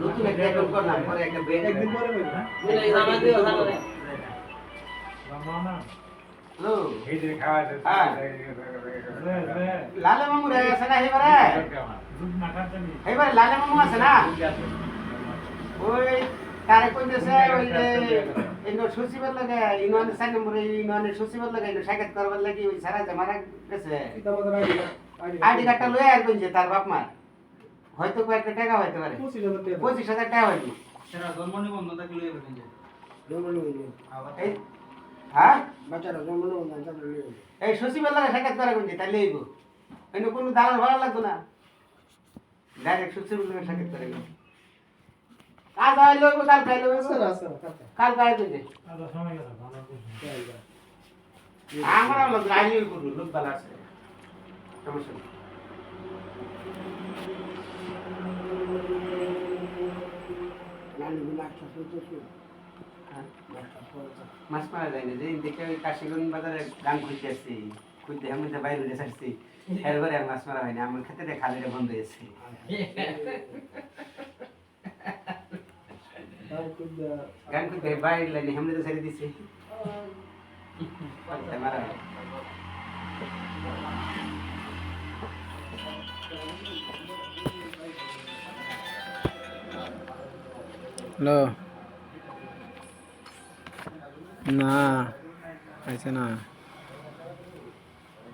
নতুন একটা অ্যাকাউন্ট করলাম পরে একটা বেড একদিন পরে হ্যালো এই যে খাওয়া লালে মামু রে আছে না এবারে এবারে লালে মামু আছে না ওই তারে কইতেছে ওই যে ইনো সচিবের লাগে ইনোনে 4 নম্বরে ইনোনে সচিবের লাগে ইনো সাক্ষাৎ করবার লাগি ওই সারা যে মারা গেছে আইডি কার্ডটা লয়ে আর কইছে তার বাপ মা হয়তো কয়েকটা টাকা হইতে পারে 25,000 টাকা হইবে সেটা জন্ম নিবন্ধন থাকলে লয়ে যাবেন যে জন্ম নিবন্ধন এই হ্যাঁ বাচ্চারা জন্ম নিবন্ধন থাকলে লয়ে যাবে এই সচিবের লাগে সাক্ষাৎ করা কইছে তাইলে লইব ইনো কোনো দালাল ভাড়া লাগবে না ডাইরেক্ট সচিবের লাগে সাক্ষাৎ করে কাল আই লইব কাল খাই লইব কাল খাই কইছে আদা সময় গেছে ভালো কইছে আমরা লোক লাইন করব লোক ভালো আছে সমস্যা নেই মাছ মারা যায় না যে দেখে ওই কাশিগঞ্জ বাজারে গান খুঁজতে আসছি খুঁজতে আমি তো বাইরে উঠে আসছি এরপরে আর মাছ মারা হয়নি আমার খেতে খালিটা বন্ধ হয়েছে গান খুঁজতে বাইরে লাইনে হেমলে তো ছেড়ে দিচ্ছে মারা হয় হ্যালো না আইছে না